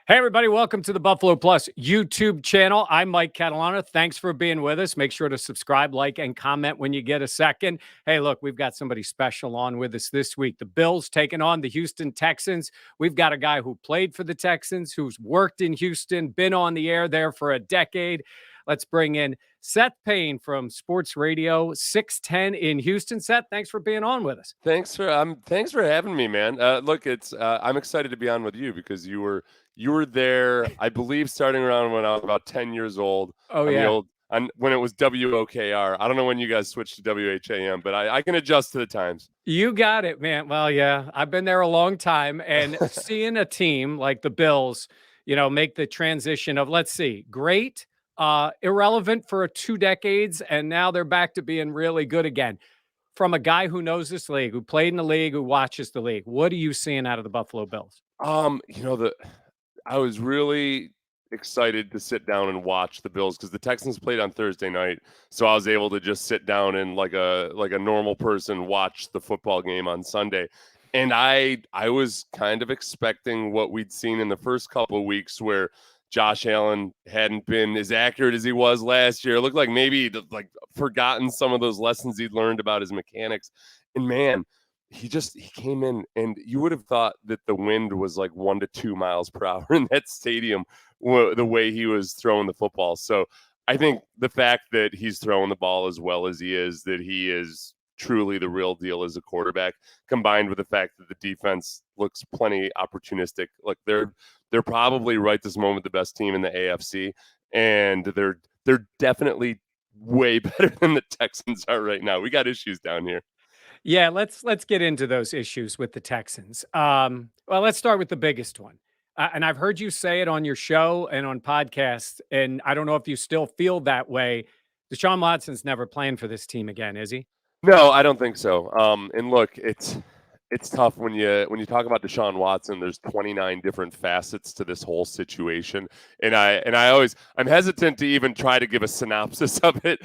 Hey, everybody, welcome to the Buffalo Plus YouTube channel. I'm Mike Catalano. Thanks for being with us. Make sure to subscribe, like, and comment when you get a second. Hey, look, we've got somebody special on with us this week. The Bills taking on the Houston Texans. We've got a guy who played for the Texans, who's worked in Houston, been on the air there for a decade. Let's bring in Seth Payne from Sports Radio 610 in Houston. Seth, thanks for being on with us. Thanks for having me, man. Look, it's I'm excited to be on with you because you were there, I believe, starting around when I was about 10 years old Oh, on the yeah. old when it was WOKR. I don't know when you guys switched to WHAM, but I can adjust to the times. You got it, man. Well, yeah, I've been there a long time, and seeing a team like the Bills, make the transition of, let's see, great, irrelevant for 2 decades, and now they're back to being really good again. From a guy who knows this league, who played in the league, who watches the league, what are you seeing out of the Buffalo Bills? The I was really excited to sit down and watch the Bills because the Texans played on Thursday night, so I was able to just sit down and like a normal person watch the football game on Sunday. And I was kind of expecting what we'd seen in the first couple of weeks where Josh Allen hadn't been as accurate as he was last year. It looked like maybe he'd like forgotten some of those lessons he'd learned about his mechanics. And man, he came in and you would have thought that the wind was like 1 to 2 miles per hour in that stadium, the way he was throwing the football. So I think the fact that he's throwing the ball as well as he is, that he is truly the real deal as a quarterback, combined with the fact that the defense looks plenty opportunistic. Like they're probably right this moment the best team in the AFC, and they're definitely way better than the Texans are right now. We got issues down here. Yeah, let's get into those issues with the Texans. Well, let's start with the biggest one. And I've heard you say it on your show and on podcasts, and I don't know if you still feel that way. Deshaun Watson's never playing for this team again, is he? No, I don't think so. And look, it's tough when you talk about Deshaun Watson. There's 29 different facets to this whole situation, and I'm hesitant to even try to give a synopsis of it.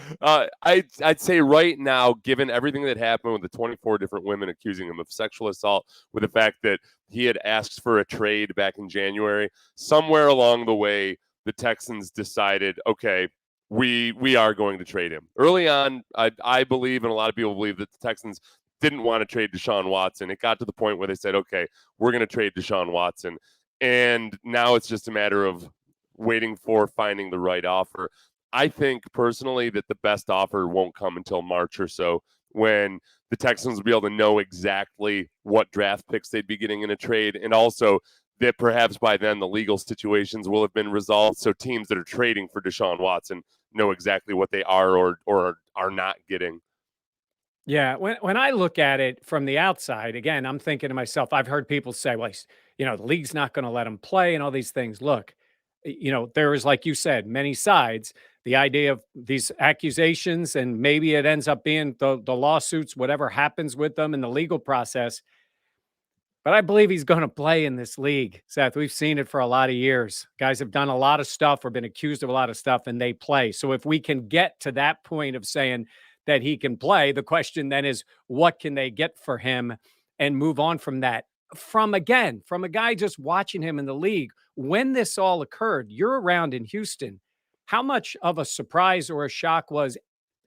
I'd say right now, given everything that happened with the 24 different women accusing him of sexual assault, with the fact that he had asked for a trade back in January, somewhere along the way, the Texans decided, okay, we are going to trade him. Early on, I believe, and a lot of people believe, that the Texans didn't want to trade Deshaun Watson. It got to the point where they said, okay, we're going to trade Deshaun Watson. And now it's just a matter of waiting for finding the right offer. I think personally that the best offer won't come until March or so, when the Texans will be able to know exactly what draft picks they'd be getting in a trade, and also that perhaps by then the legal situations will have been resolved. So teams that are trading for Deshaun Watson know exactly what they are or are not getting. Yeah, when I look at it from the outside, again, I'm thinking to myself, I've heard people say, well, the league's not going to let him play and all these things. Look, there is, like you said, many sides. The idea of these accusations, and maybe it ends up being the lawsuits, whatever happens with them in the legal process. But I believe he's going to play in this league, Seth. We've seen it for a lot of years. Guys have done a lot of stuff or been accused of a lot of stuff, and they play. So if we can get to that point of saying that he can play, the question then is, what can they get for him and move on from that? From a guy just watching him in the league, when this all occurred, you're around in Houston. How much of a surprise or a shock was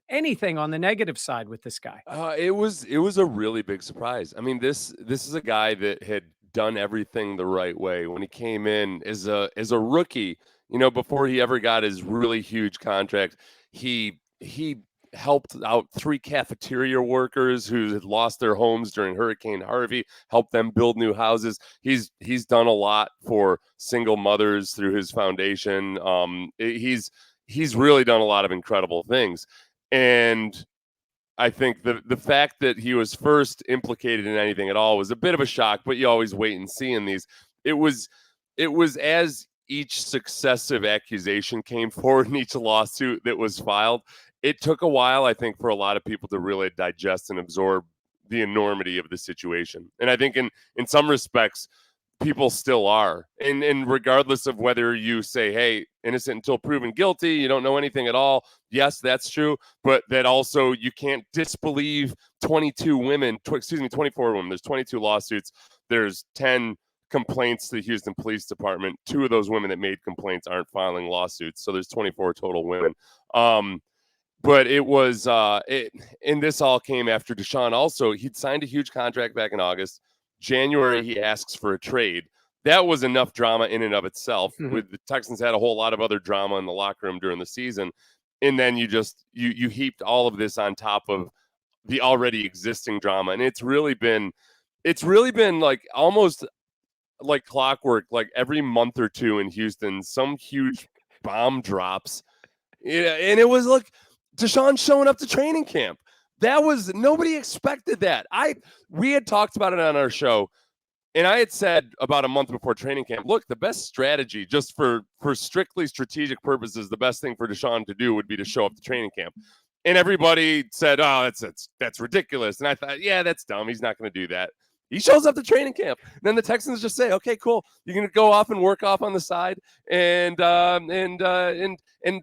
anything on the negative side with this guy? It was a really big surprise. I mean, this is a guy that had done everything the right way when he came in as a rookie. Before he ever got his really huge contract, he helped out 3 cafeteria workers who had lost their homes during Hurricane Harvey, helped them build new houses. He's done a lot for single mothers through his foundation. He's really done a lot of incredible things. And I think the fact that he was first implicated in anything at all was a bit of a shock, but you always wait and see in these. It was as each successive accusation came forward in each lawsuit that was filed, it took a while, I think, for a lot of people to really digest and absorb the enormity of the situation. And I think in some respects, people still are. And regardless of whether you say, hey, innocent until proven guilty, you don't know anything at all. Yes, that's true. But that also, you can't disbelieve 24 women. There's 22 lawsuits. There's 10 complaints to the Houston Police Department. 2 of those women that made complaints aren't filing lawsuits, so there's 24 total women. But it was and this all came after Deshaun. Also, he'd signed a huge contract back in August. January, he asks for a trade. That was enough drama in and of itself. With the Texans had a whole lot of other drama in the locker room during the season, and then you heaped all of this on top of the already existing drama, and it's really been like almost like clockwork. Like every month or two in Houston, some huge bomb drops. Yeah, and it was like Deshaun showing up to training camp. That was nobody expected that. We had talked about it on our show, and I had said about a month before training camp, look, the best strategy, just for strictly strategic purposes, the best thing for Deshaun to do would be to show up to training camp. And everybody said, "Oh, that's ridiculous." And I thought, "Yeah, that's dumb. He's not going to do that." He shows up to training camp. And then the Texans just say, "Okay, cool. You're going to go off and work off on the side." And the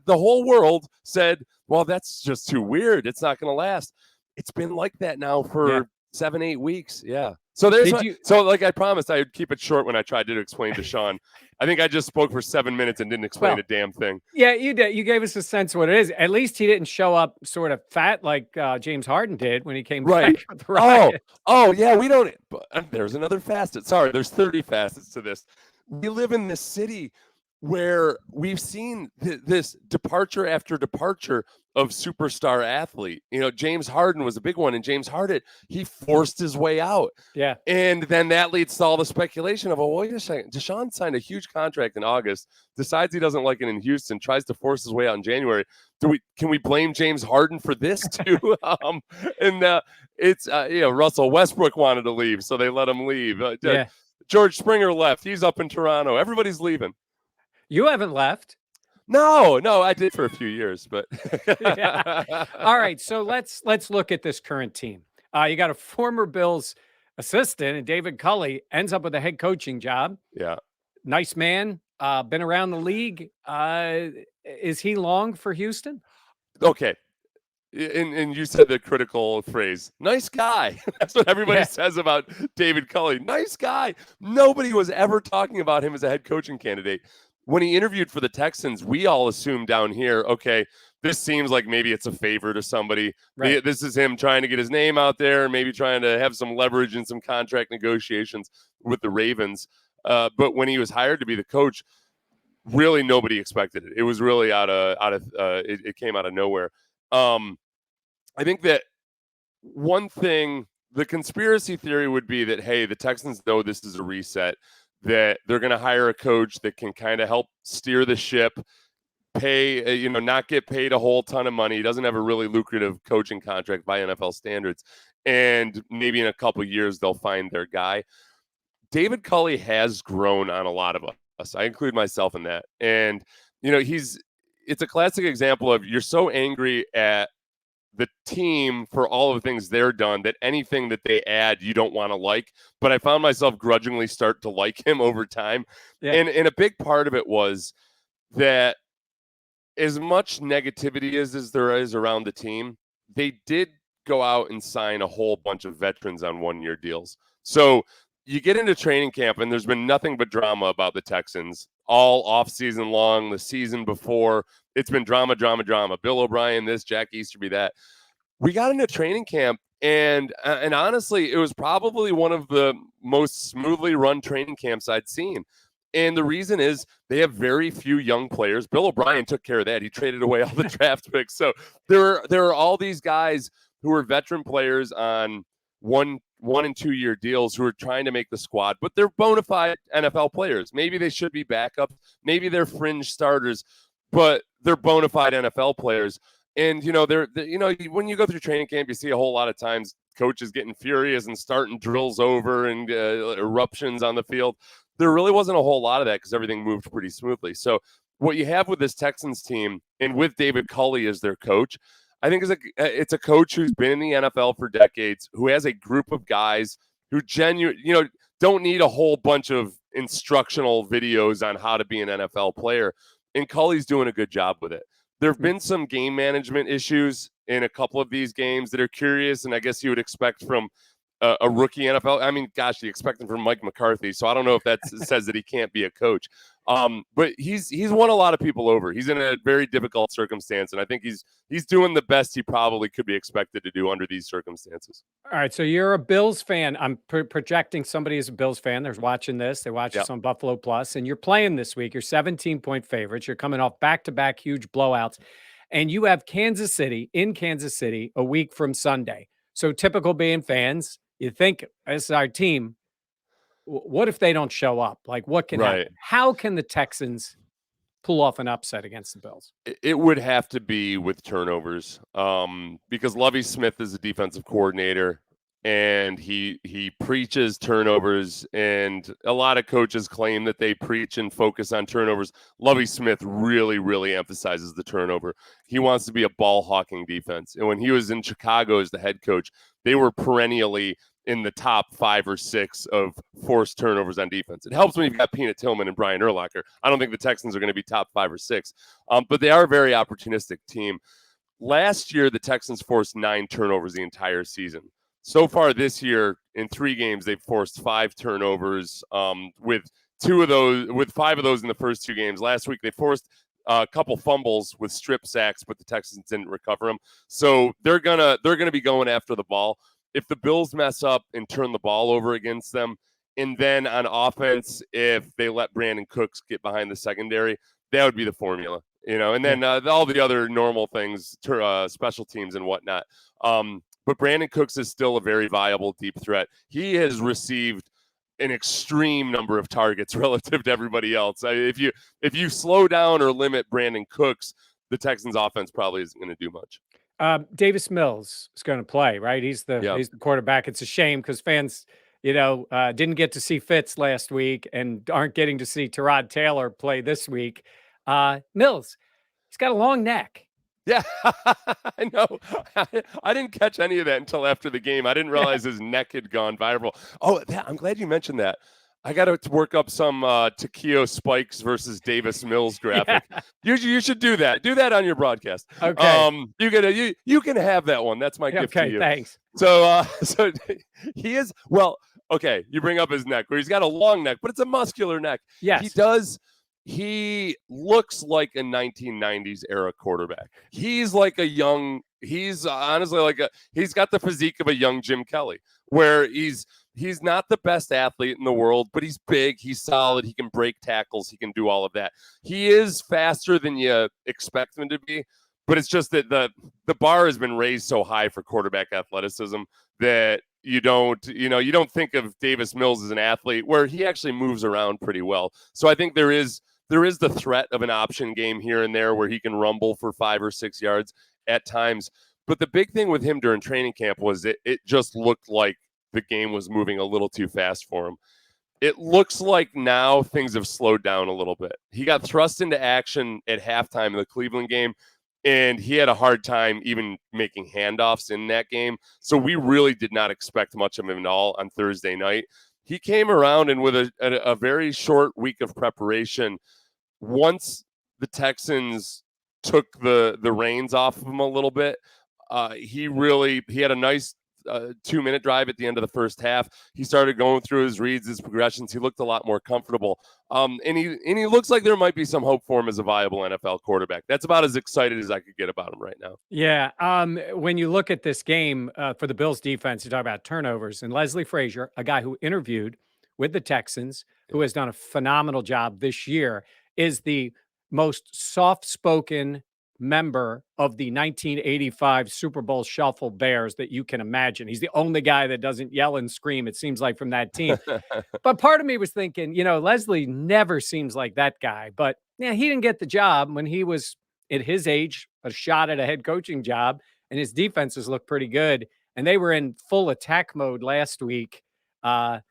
whole world said, "Well, that's just too weird. It's not going to last." It's been like that now for 7-8 weeks. Yeah. So like I promised I would keep it short when I tried to explain to Sean. I think I just spoke for 7 minutes and didn't explain a damn thing. Yeah, you did. You gave us a sense of what it is. At least he didn't show up sort of fat like James Harden did when he came back with the riot. Oh, yeah, we don't. There's another facet. Sorry, there's 30 facets to this. We live in this city where we've seen this departure after departure of superstar athlete. James Harden was a big one, and James Harden, he forced his way out. Yeah. And then that leads to all the speculation of, wait a second, Deshaun signed a huge contract in August, decides he doesn't like it in Houston, tries to force his way out in January. Can we blame James Harden for this too? It's Russell Westbrook wanted to leave, so they let him leave. George Springer left. He's up in Toronto. Everybody's leaving. You haven't left. No, I did for a few years, but yeah. All right, so let's look at this current team. You got a former Bills assistant, and David Culley ends up with a head coaching job. Yeah, nice man. Been around the league. Is he long for Houston? Okay. And you said the critical phrase, nice guy. That's what everybody says about David Culley. Nice guy. Nobody was ever talking about him as a head coaching candidate. When he interviewed for the Texans, we all assumed down here, okay, this seems like maybe it's a favor to somebody. Right. This is him trying to get his name out there, maybe trying to have some leverage in some contract negotiations with the Ravens. But when he was hired to be the coach, really nobody expected it. It was really it came out of nowhere. I think that one thing, the conspiracy theory would be that, hey, the Texans know this is a reset, that they're going to hire a coach that can kind of help steer the ship, pay, not get paid a whole ton of money. He doesn't have a really lucrative coaching contract by NFL standards. And maybe in a couple of years, they'll find their guy. David Culley has grown on a lot of us. I include myself in that. And, it's a classic example of, you're so angry at the team for all of the things they're done that anything that they add you don't want to like. But I found myself grudgingly start to like him over time. Yeah. And a big part of it was that as much negativity as there is around the team, they did go out and sign a whole bunch of veterans on 1-year deals. So you get into training camp and there's been nothing but drama about the Texans all off season long, the season before. It's been drama. Bill O'Brien, this, Jack Easterby, that. We got into training camp, and honestly, it was probably one of the most smoothly run training camps I'd seen. And the reason is they have very few young players. Bill O'Brien took care of that. He traded away all the draft picks. So there are all these guys who are veteran players on 1 and 2 year deals who are trying to make the squad, but they're bona fide NFL players. Maybe they should be backups. Maybe they're fringe starters, but they're bona fide NFL players. And, when you go through training camp, you see a whole lot of times coaches getting furious and starting drills over and eruptions on the field. There really wasn't a whole lot of that because everything moved pretty smoothly. So what you have with this Texans team and with David Culley as their coach, I think it's a coach who's been in the NFL for decades, who has a group of guys who don't need a whole bunch of instructional videos on how to be an NFL player. And Culley's doing a good job with it. There have been some game management issues in a couple of these games that are curious, and I guess you would expect from a rookie NFL. I mean, gosh, you expect him from Mike McCarthy, so I don't know if that says that he can't be a coach. But he's won a lot of people over. He's in a very difficult circumstance, and I think he's doing the best he probably could be expected to do under these circumstances. All right, so you're a Bills fan. I'm projecting somebody is a Bills fan. They're watching this. They watch Yep. this on Buffalo Plus, and you're playing this week. You're 17-point favorites. You're coming off back-to-back huge blowouts, and you have Kansas City in Kansas City a week from Sunday. So typical being fans, you think this is our team. What if they don't show up? Like, what can Right. happen? How can the Texans pull off an upset against the Bills? It would have to be with turnovers, because Lovie Smith is a defensive coordinator, and he preaches turnovers, and a lot of coaches claim that they preach and focus on turnovers. Lovie Smith really, really emphasizes the turnover. He wants to be a ball hawking defense, and when he was in Chicago as the head coach, they were perennially in the top 5 or 6 of forced turnovers on defense. It helps when you've got Peanut Tillman and Brian Urlacher. I don't think the Texans are going to be top 5 or 6, but they are a very opportunistic team. Last year, the Texans forced 9 turnovers the entire season. So far this year, in 3 games, they've forced 5 turnovers, with 5 of those in the first 2 games. Last week, they forced a couple fumbles with strip sacks, but the Texans didn't recover them. So they're gonna be going after the ball. If the Bills mess up and turn the ball over against them, and then on offense, if they let Brandon Cooks get behind the secondary, that would be the formula, and then all the other normal things, special teams and whatnot. But Brandon Cooks is still a very viable deep threat. He has received an extreme number of targets relative to everybody else. If you slow down or limit Brandon Cooks, the Texans offense probably isn't going to do much. Davis Mills is going to play, right? He's the quarterback. It's a shame because fans, didn't get to see Fitz last week and aren't getting to see Tyrod Taylor play this week. Mills, he's got a long neck. Yeah, I know. I didn't catch any of that until after the game. I didn't realize his neck had gone viral. Oh, I'm glad you mentioned that. I got to work up some Takeo Spikes versus Davis Mills graphic. Yeah. You should do that. Do that on your broadcast. Okay. You can have that one. That's my gift to you. Thanks. So he is, well, okay, you bring up his neck, where he's got a long neck, but it's a muscular neck. Yes. He looks like a 1990s era quarterback. He's honestly he's got the physique of a young Jim Kelly, where he's not the best athlete in the world, but he's big, he's solid, he can break tackles, he can do all of that. He is faster than you expect him to be, but it's just that the bar has been raised so high for quarterback athleticism that you don't think of Davis Mills as an athlete where he actually moves around pretty well. So I think there is the threat of an option game here and there where he can rumble for 5 or 6 yards at times. But the big thing with him during training camp was it just looked like the game was moving a little too fast for him. It looks like now things have slowed down a little bit. He got thrust into action at halftime in the Cleveland game, and he had a hard time even making handoffs in that game. So we really did not expect much of him at all on Thursday night. He came around, and with a very short week of preparation, once the Texans took the reins off of him a little bit, he had a nice 2-minute drive at the end of the first half. He started going through his reads, his progressions. He looked a lot more comfortable. And he looks like there might be some hope for him as a viable NFL quarterback. That's about as excited as I could get about him right now. Yeah. When you look at this game for the Bills defense, you talk about turnovers, and Leslie Frazier, a guy who interviewed with the Texans, who has done a phenomenal job this year, is the most soft-spoken member of the 1985 Super Bowl Shuffle Bears that you can imagine. He's the only guy that doesn't yell and scream, it seems like, from that team. But part of me was thinking, Leslie never seems like that guy. But yeah, he didn't get the job when he was at his age, a shot at a head coaching job, and his defenses look pretty good. And they were in full attack mode last week. Not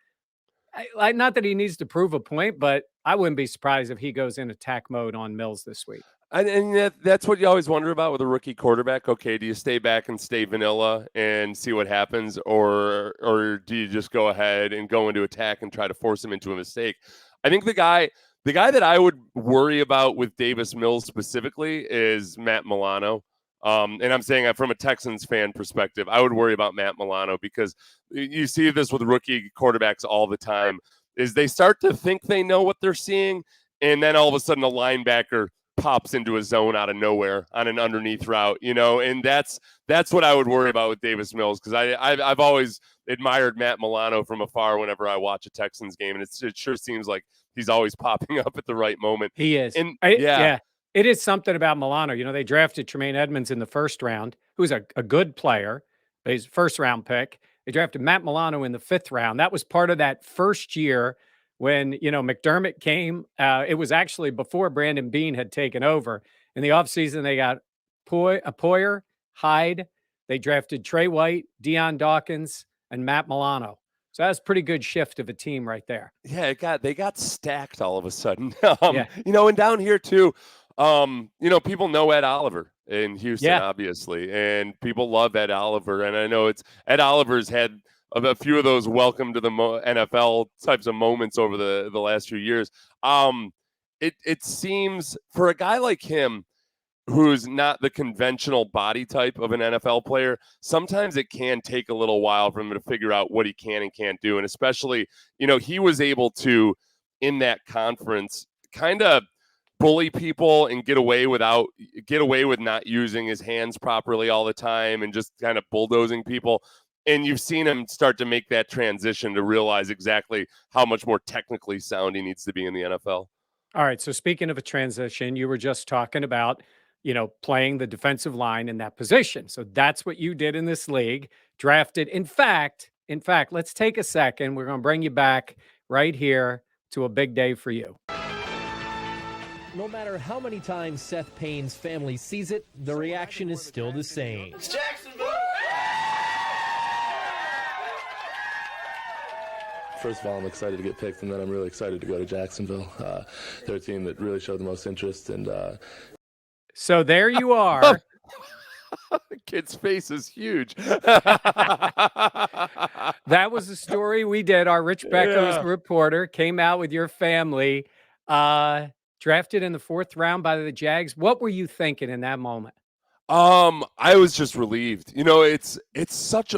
that he needs to prove a point, but I wouldn't be surprised if he goes in attack mode on Mills this week. And that's what you always wonder about with a rookie quarterback. Okay, do you stay back and stay vanilla and see what happens, or do you just go ahead and go into attack and try to force him into a mistake? I think the guy that I would worry about with Davis Mills specifically is Matt Milano. And I'm saying from a Texans fan perspective, I would worry about Matt Milano because you see this with rookie quarterbacks all the time, is they start to think they know what they're seeing, and then all of a sudden a linebacker pops into a zone out of nowhere on an underneath route, and that's what I would worry about with Davis Mills, because I've always admired Matt Milano from afar whenever I watch a Texans game, and it sure seems like he's always popping up at the right moment. He is. And yeah, Yeah, it is something about Milano. They drafted Tremaine Edmonds in the first round, who's a good player, but he's a first round pick. They drafted Matt Milano in the fifth round. That was part of that first year when, McDermott came. It was actually before Brandon Beane had taken over. In the offseason, they got Poyer, Hyde. They drafted Trey White, Deion Dawkins, and Matt Milano. So that's a pretty good shift of a team right there. Yeah, they got stacked all of a sudden. Yeah. And down here too, people know Ed Oliver in Houston, Yeah. obviously, and people love Ed Oliver. And I know Ed Oliver's had a few of those welcome to the NFL types of moments over the last few years. It seems for a guy like him, who's not the conventional body type of an NFL player, sometimes it can take a little while for him to figure out what he can and can't do. And especially, he was able to, in that conference, kind of bully people and get away with not using his hands properly all the time and just kind of bulldozing people. And you've seen him start to make that transition to realize exactly how much more technically sound he needs to be in the NFL. All right. So speaking of a transition, you were just talking about, playing the defensive line in that position. So that's what you did in this league, drafted. In fact, let's take a second. We're going to bring you back right here to a big day for you. No matter how many times Seth Payne's family sees it, the reaction is still the same. It's Jacksonville! First of all, I'm excited to get picked, and then I'm really excited to go to Jacksonville. They're a team that really showed the most interest, and so there you are. Kid's face is huge. That was the story we did. Our Rich Becco's reporter came out with your family, drafted in the fourth round by the Jags. What were you thinking in that moment? I was just relieved. It's such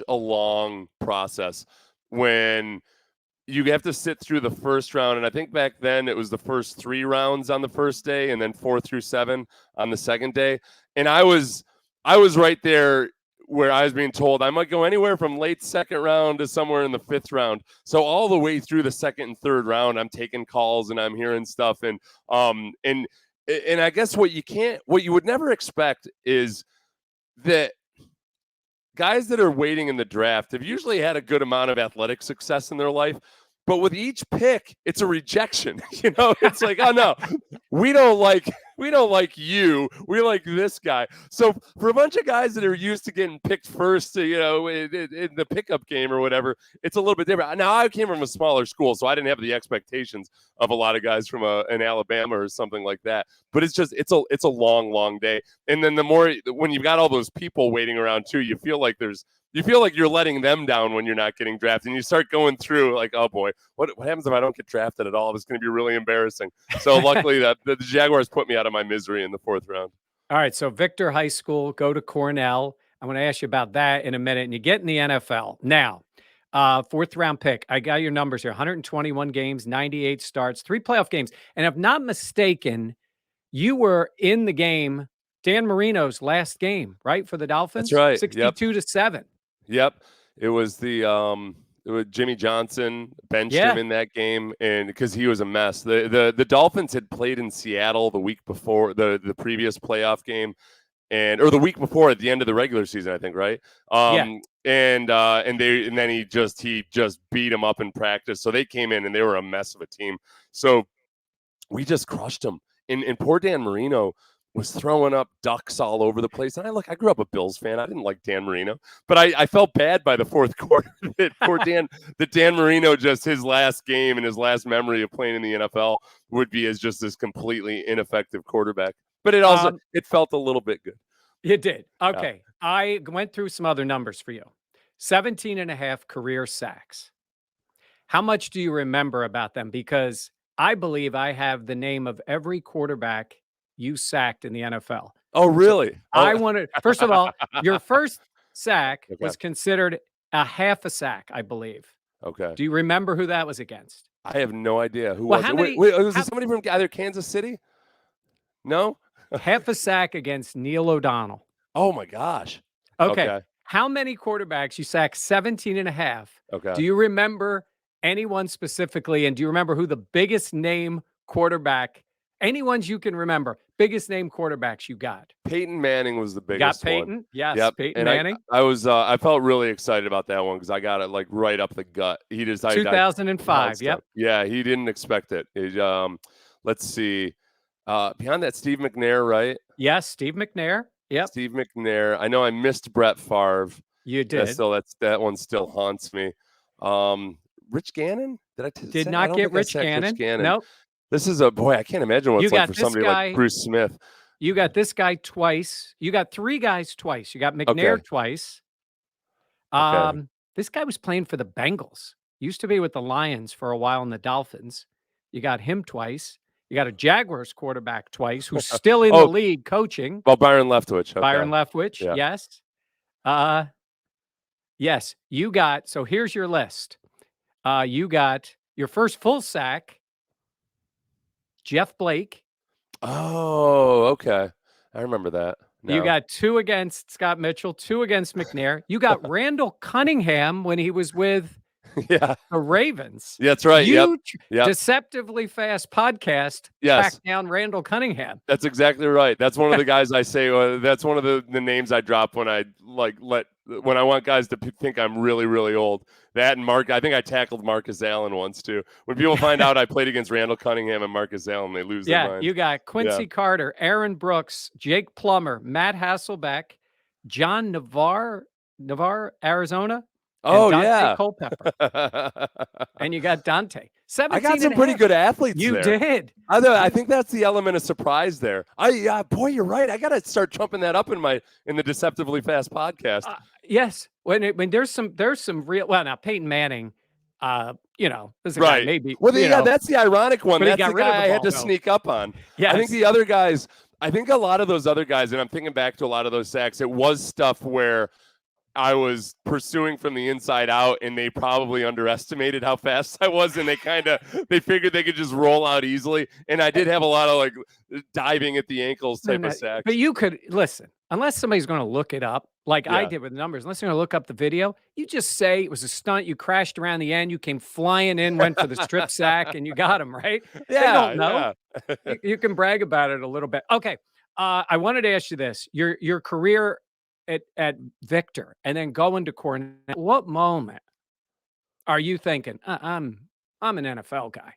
a long process when you have to sit through the first round. And I think back then it was the first 3 rounds on the first day and then 4 through 7 on the second day. And I was right there where I was being told I might go anywhere from late second round to somewhere in the 5th round. So all the way through the second and third round, I'm taking calls and I'm hearing stuff. And I guess what you would never expect is that guys that are waiting in the draft have usually had a good amount of athletic success in their life, but with each pick, it's a rejection. It's like, oh no, we don't like you. We like this guy. So for a bunch of guys that are used to getting picked first, in the pickup game or whatever, it's a little bit different. Now I came from a smaller school, so I didn't have the expectations of a lot of guys from an Alabama or something like that. But it's a long, long day. And then when you've got all those people waiting around too, you feel like you're letting them down when you're not getting drafted. And you start going through like, oh boy, what happens if I don't get drafted at all? It's going to be really embarrassing. So luckily that the Jaguars put me out of my misery in the 4th round. All right. So Victor High School, go to Cornell. I'm going to ask you about that in a minute. And you get in the NFL. Now, 4th round pick. I got your numbers here. 121 games, 98 starts, 3 playoff games. And if not mistaken, you were in the game, Dan Marino's last game, right? For the Dolphins? That's right. 62-7. Yep. It was Jimmy Johnson benched him in that game, and because he was a mess. The Dolphins had played in Seattle the week before the previous playoff game, or the week before at the end of the regular season, I think, right? And then he just beat him up in practice. So they came in and they were a mess of a team. So we just crushed them. And poor Dan Marino was throwing up ducks all over the place. And I grew up a Bills fan. I didn't like Dan Marino, but I felt bad by the 4th quarter that poor Dan Marino, just his last game and his last memory of playing in the NFL would be as just this completely ineffective quarterback. But it also, it felt a little bit good. It did. Okay. I went through some other numbers for you. 17 and a half career sacks. How much do you remember about them? Because I believe I have the name of every quarterback you sacked in the NFL. Oh, really? I wanted, first of all, your first sack Okay. was considered a half a sack, I believe. Okay. Do you remember who that was against? I have no idea who Well, was how it. many- Wait, was how- it somebody from either Kansas City? No. Half a sack against Neil O'Donnell. Oh my gosh. Okay. Okay. How many quarterbacks you sacked 17 and a half? Okay. Do you remember anyone specifically? And do you remember who the biggest name quarterback, any ones you can remember, biggest name quarterbacks you got? Peyton Manning was the You biggest got Peyton? one. Yes, Yep. Peyton And Manning. I felt really excited about that one because I got it like right up the gut. He just 2005. Yep. Yeah, he didn't expect it. Let's see. Beyond that, Steve McNair, right? Yes, Steve McNair. Yep. Steve McNair. I know I missed Brett Favre. You did. That one still haunts me. Rich Gannon? Did not get Rich Gannon. Nope. This is I can't imagine what You it's like got for this somebody guy- like Bruce Smith. You got this guy twice. You got three guys twice. You got McNair Okay. twice. Okay. This guy was playing for the Bengals. Used to be with the Lions for a while in the Dolphins. You got him twice. You got a Jaguars quarterback twice, who's still in the league coaching. Well, Byron Leftwich. Okay. Byron Leftwich. Yeah. Yes. Yes. You got. So here's your list. You got your first full sack. Jeff Blake. Oh, okay. I remember that. You now. got 2 against Scott Mitchell, 2 against McNair. You got Randall Cunningham when he was with Yeah. the Ravens. Yeah, that's right. You Yep. Deceptively Fast podcast Yes. tracked down Randall Cunningham. That's exactly right. That's one of the guys I say. That's one of the names I drop when I when I want guys to think I'm really, really old. That and Mark. I think I tackled Marcus Allen once too. When people find out I played against Randall Cunningham and Marcus Allen, they lose their mind. You got Quincy Carter, Aaron Brooks, Jake Plummer, Matt Hasselbeck, John Navarre, Arizona. Oh, Dante yeah. Culpepper. And you got Dante. 17 I got some and a pretty half. good athletes You there. did. I think that's the element of surprise there. Boy, you're right. I got to start trumping that up in the Deceptively Fast podcast. Yes. When there's some real, well, now Peyton Manning, this guy Right. maybe. Well, that's the ironic one. But he That's got the rid of guy the I had ball, to though. sneak up on. Yes. I think the other guys, I think a lot of those other guys, and I'm thinking back to a lot of those sacks, it was stuff where I was pursuing from the inside out, and they probably underestimated how fast I was, and they figured they could just roll out easily. And I did have a lot of like diving at the ankles type of sacks. But you could listen, unless somebody's going to look it up, like I Yeah. did with the numbers, unless you're going to look up the video, you just say it was a stunt. You crashed around the end. You came flying in, went for the strip sack, and you got him, right? Yeah, They don't know. yeah. You can brag about it a little bit. Okay. I wanted to ask you this. Your career at Victor and then going to Cornell, what moment are you thinking, I'm an NFL guy?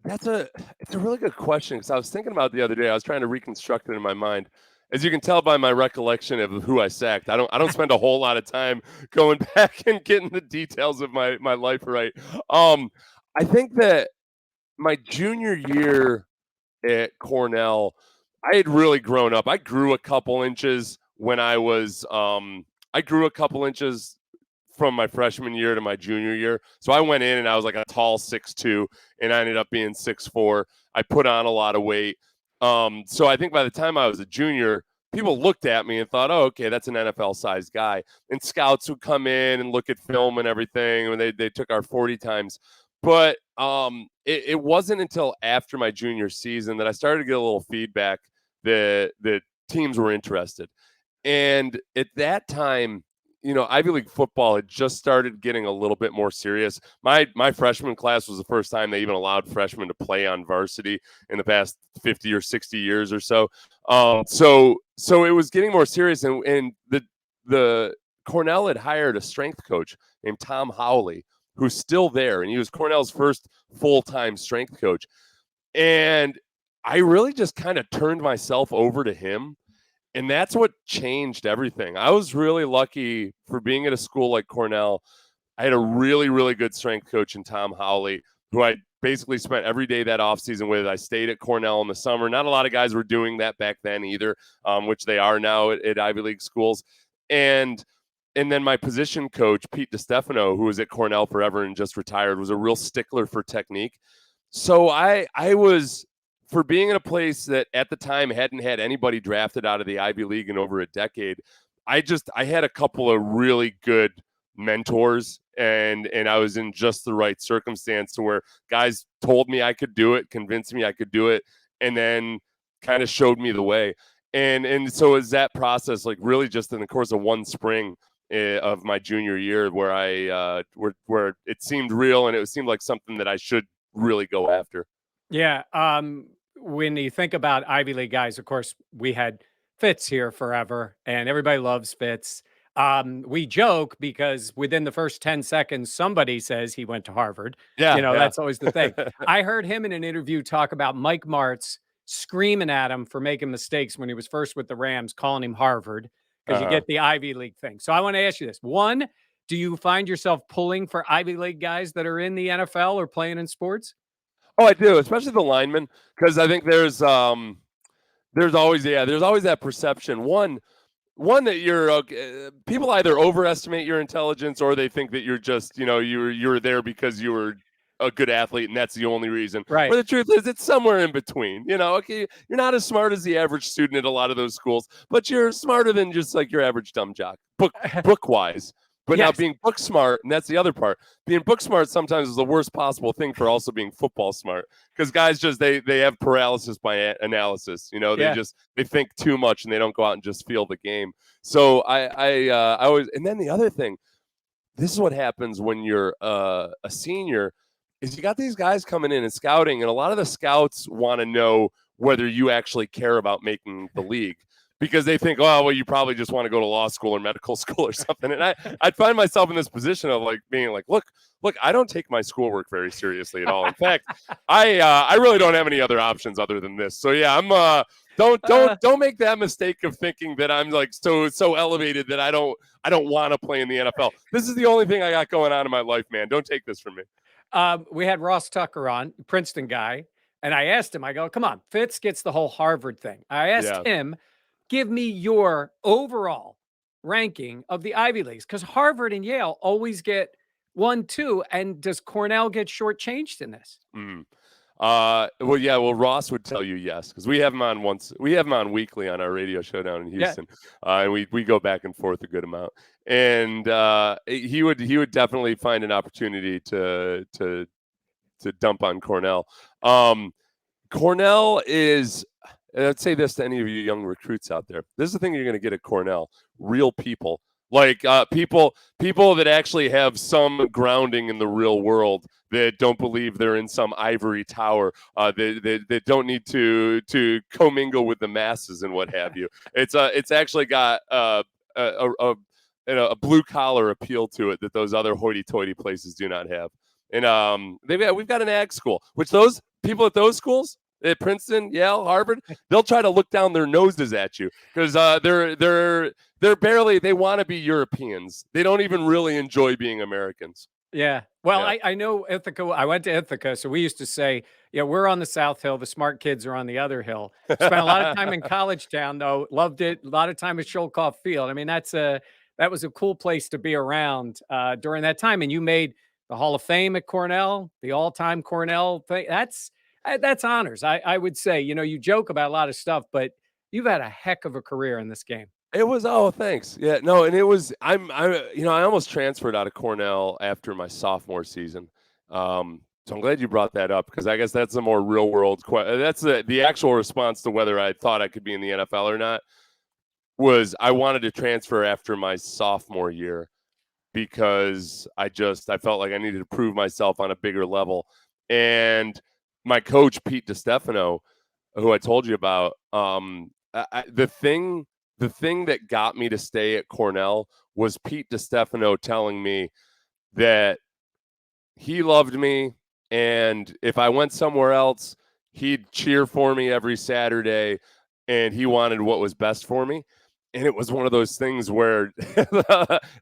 It's a really good question because I was thinking about it the other day. I was trying to reconstruct it in my mind. As you can tell by my recollection of who I sacked, I don't spend a whole lot of time going back and getting the details of my life right. I think that my junior year at Cornell, I had really grown up. I grew a couple inches when I was I grew a couple inches from my freshman year to my junior year. So I went in and I was like a tall 6'2", and I ended up being 6'4". I put on a lot of weight. So I think by the time I was a junior, people looked at me and thought, oh, okay, that's an NFL-sized guy. And scouts would come in and look at film and everything, and they took our 40 times. But it wasn't until after my junior season that I started to get a little feedback that teams were interested. And at that time, Ivy League football had just started getting a little bit more serious. My freshman class was the first time they even allowed freshmen to play on varsity in the past 50 or 60 years or so. So it was getting more serious, and the Cornell had hired a strength coach named Tom Howley, who's still there, and he was Cornell's first full-time strength coach. And I really just kind of turned myself over to him. And that's what changed everything. I was really lucky for being at a school like Cornell. I had a really, really good strength coach in Tom Howley, who I basically spent every day that offseason with. I stayed at Cornell in the summer. Not a lot of guys were doing that back then either, which they are now at Ivy League schools. And then my position coach, Pete DiStefano, who was at Cornell forever and just retired, was a real stickler for technique. So I was for being in a place that at the time hadn't had anybody drafted out of the Ivy League in over a decade, I had a couple of really good mentors, and I was in just the right circumstance to where guys told me I could do it, convinced me I could do it, and then kind of showed me the way. And so is that process, like really just in the course of one spring of my junior year, where where it seemed real and it seemed like something that I should really go after. Yeah. When you think about Ivy League guys, of course, we had Fitz here forever, and everybody loves Fitz. We joke because within the first 10 seconds, somebody says he went to Harvard. Yeah, yeah. That's always the thing. I heard him in an interview talk about Mike Martz screaming at him for making mistakes when he was first with the Rams, calling him Harvard, because you get the Ivy League thing. So I want to ask you this. One, do you find yourself pulling for Ivy League guys that are in the NFL or playing in sports? Oh, I do, especially the linemen, because I think there's always that perception. One that you're people either overestimate your intelligence or they think that you're just you're there because you were a good athlete and that's the only reason. Right. But the truth is, it's somewhere in between. Okay, you're not as smart as the average student at a lot of those schools, but you're smarter than just like your average dumb jock, book wise. But Yes. now being book smart, and that's the other part. Being book smart sometimes is the worst possible thing for also being football smart, because guys just they have paralysis by analysis. They think too much and they don't go out and just feel the game. So I always, and then the other thing, this is what happens when you're a senior, is you got these guys coming in and scouting, and a lot of the scouts want to know whether you actually care about making the league. Because they think, oh, well, you probably just want to go to law school or medical school or something. And I'd find myself in this position of like being like, look, I don't take my schoolwork very seriously at all. In fact, I really don't have any other options other than this. So yeah, I'm don't make that mistake of thinking that I'm like so elevated that I don't want to play in the NFL. This is the only thing I got going on in my life, man. Don't take this from me. We had Ross Tucker on, Princeton guy, and I asked him, I go, come on, Fitz gets the whole Harvard thing. I asked him, give me your overall ranking of the Ivy Leagues, because Harvard and Yale always get 1, 2. And does Cornell get shortchanged in this? Well, yeah. Well, Ross would tell you yes, because we have him on weekly on our radio show down in Houston, and we go back and forth a good amount. And he would definitely find an opportunity to dump on Cornell. Cornell is. And I'd say this to any of you young recruits out there. This is the thing you're going to get at Cornell: real people, like people that actually have some grounding in the real world, that don't believe they're in some ivory tower, that don't need to commingle with the masses and what have you. It's actually got a blue collar appeal to it that those other hoity-toity places do not have. And we've got an ag school, which those people at those schools, at Princeton, Yale, Harvard, they'll try to look down their noses at you, because they want to be Europeans. They don't even really enjoy being Americans. Yeah. Well, I know Ithaca. I went to Ithaca, so we used to say, we're on the South Hill. The smart kids are on the other hill. Spent a lot of time in College Town, though. Loved it. A lot of time at Sholkoff Field. I mean, that was a cool place to be around during that time. And you made the Hall of Fame at Cornell, the all-time Cornell thing. That's honors. I would say, you joke about a lot of stuff, but you've had a heck of a career in this game. It was, thanks. Yeah, no, and it was, I almost transferred out of Cornell after my sophomore season. So I'm glad you brought that up, because I guess that's a more real world question. That's the actual response to whether I thought I could be in the NFL or not, was I wanted to transfer after my sophomore year, because I felt like I needed to prove myself on a bigger level. And my coach, Pete DiStefano, who I told you about, the thing that got me to stay at Cornell was Pete DiStefano telling me that he loved me, and if I went somewhere else, he'd cheer for me every Saturday, and he wanted what was best for me. And it was one of those things where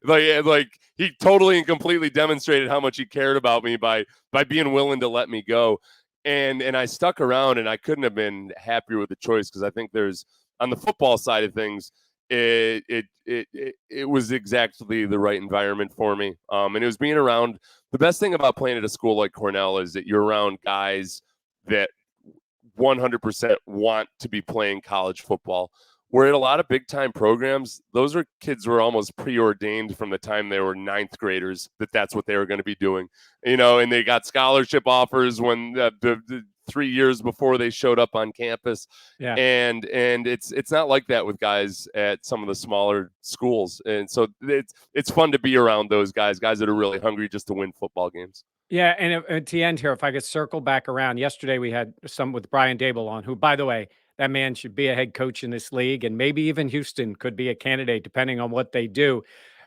like he totally and completely demonstrated how much he cared about me by being willing to let me go. And I stuck around, and I couldn't have been happier with the choice, because I think there's, on the football side of things, it was exactly the right environment for me. And it was being around. The best thing about playing at a school like Cornell is that you're around guys that 100% want to be playing college football. Where at a lot of big time programs, those are kids who are almost preordained from the time they were ninth graders that's what they were going to be doing, and they got scholarship offers when the 3 years before they showed up on campus. Yeah. And it's not like that with guys at some of the smaller schools. And so it's fun to be around those guys that are really hungry just to win football games. Yeah, and to end here, if I could circle back around, yesterday we had some with Brian Dable on, who, by the way, that man should be a head coach in this league, and maybe even Houston could be a candidate depending on what they do.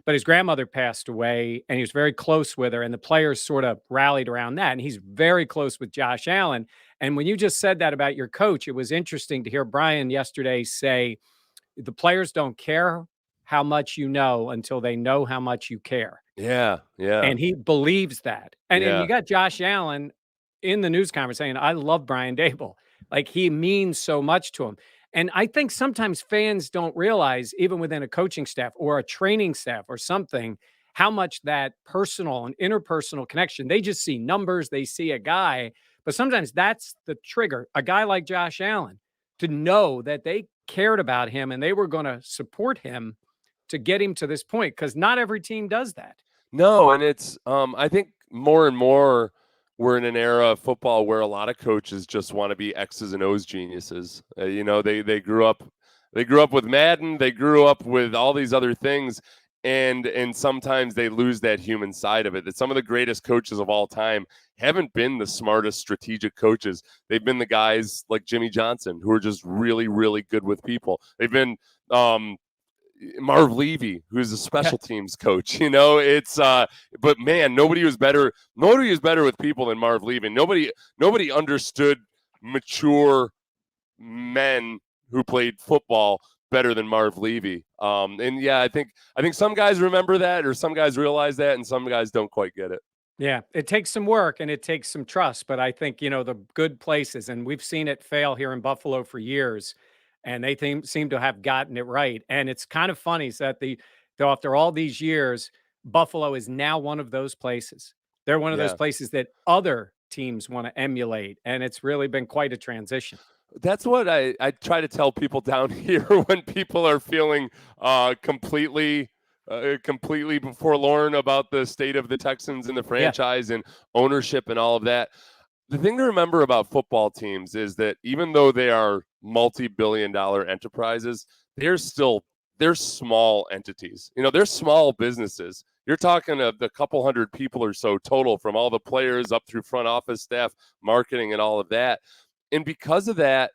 But his grandmother passed away, and he was very close with her, and the players sort of rallied around that. And he's very close with Josh Allen. And when you just said that about your coach, it was interesting to hear Brian yesterday say the players don't care how much you know until they know how much you care. Yeah, yeah. And he believes that. And Yeah. you got Josh Allen in the news conference saying, I love Brian Dable. Like, he means so much to him. And I think sometimes fans don't realize, even within a coaching staff or a training staff or something, how much that personal and interpersonal connection, they just see numbers, they see a guy. But sometimes that's the trigger, a guy like Josh Allen, to know that they cared about him and they were going to support him to get him to this point, because not every team does that. No, and it's I think more and more we're in an era of football where a lot of coaches just want to be X's and O's geniuses. They grew up with Madden, they grew up with all these other things, and sometimes they lose that human side of it. That some of the greatest coaches of all time haven't been the smartest strategic coaches. They've been the guys like Jimmy Johnson, who are just really, really good with people. They've been Marv Levy, who's a special teams coach. It's but man, nobody was better with people than Marv Levy. Nobody understood mature men who played football better than Marv Levy. And yeah, I think some guys remember that, or some guys realize that, and some guys don't quite get it. Yeah, it takes some work and it takes some trust, but I think, the good places, and we've seen it fail here in Buffalo for years, and they seem to have gotten it right. And it's kind of funny that after all these years, Buffalo is now one of those places. They're one of those places that other teams want to emulate, and it's really been quite a transition. That's what I try to tell people down here when people are feeling completely forlorn about the state of the Texans and the franchise and ownership and all of that. The thing to remember about football teams is that even though they are multi-billion-dollar enterprises, they're small entities. They're small businesses. You're talking a couple hundred people or so total, from all the players up through front office staff, marketing, and all of that. And because of that,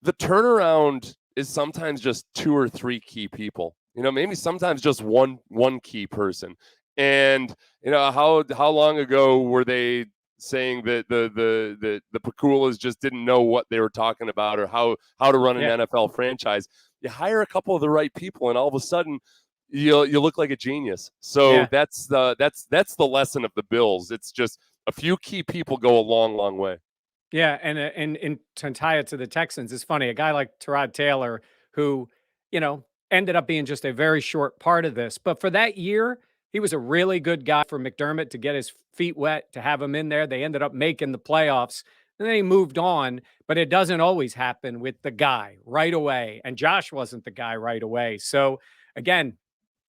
the turnaround is sometimes just 2 or 3 key people. Maybe sometimes just one key person. And how long ago were they saying that the Paculas just didn't know what they were talking about, or how to run an NFL franchise? You hire a couple of the right people, and all of a sudden you look like a genius. So that's the lesson of the Bills. It's just a few key people go a long, long way. Yeah, and to tie it to the Texans, it's funny. A guy like Tyrod Taylor, who, ended up being just a very short part of this, but for that year, he was a really good guy for McDermott to get his feet wet, to have him in there. They ended up making the playoffs, and then he moved on. But it doesn't always happen with the guy right away, and Josh wasn't the guy right away. So again,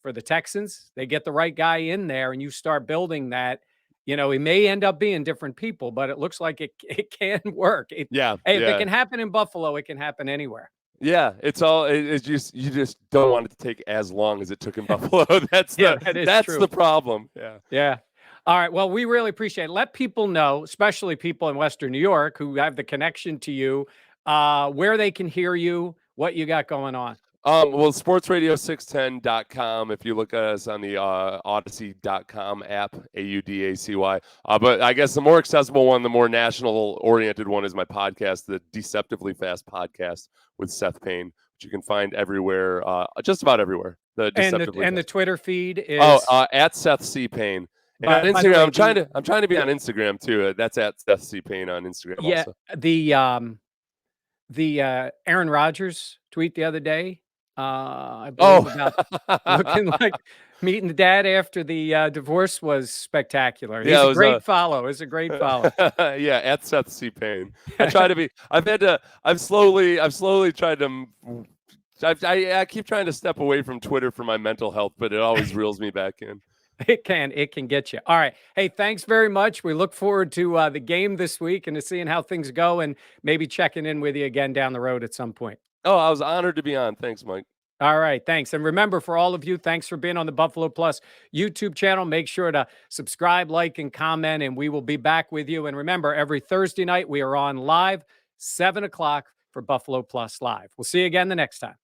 for the Texans, they get the right guy in there, and you start building that. He may end up being different people, but it looks like it can work. If it can happen in Buffalo, it can happen anywhere. Yeah, it's just, you just don't want it to take as long as it took in Buffalo. That's the problem. Yeah. Yeah. All right. Well, we really appreciate it. Let people know, especially people in Western New York who have the connection to you, where they can hear you, what you got going on. Well, sportsradio610.com. If you look at us on the Odyssey.com app, AUDACY. But I guess the more accessible one, the more national-oriented one is my podcast, the Deceptively Fast Podcast with Seth Payne, which you can find everywhere, just about everywhere. And the Twitter feed is at Seth C. Payne. And on Instagram, I'm trying to be on Instagram too. That's at Seth C. Payne on Instagram. Yeah, also. The Aaron Rodgers tweet the other day. I believe about looking like Meeting the dad after the divorce was spectacular. He's Yeah, it a was great follow. It's a great follow. yeah, at Seth C. Payne. I try to be. I've slowly tried to. I keep trying to step away from Twitter for my mental health, but it always reels me back in. It can get you. All right. Hey, thanks very much. We look forward to the game this week and to seeing how things go and maybe checking in with you again down the road at some point. Oh, I was honored to be on. Thanks, Mike. All right. Thanks. And remember, for all of you, thanks for being on the Buffalo Plus YouTube channel. Make sure to subscribe, like, and comment, and we will be back with you. And remember, every Thursday night, we are on live, 7 o'clock for Buffalo Plus Live. We'll see you again the next time.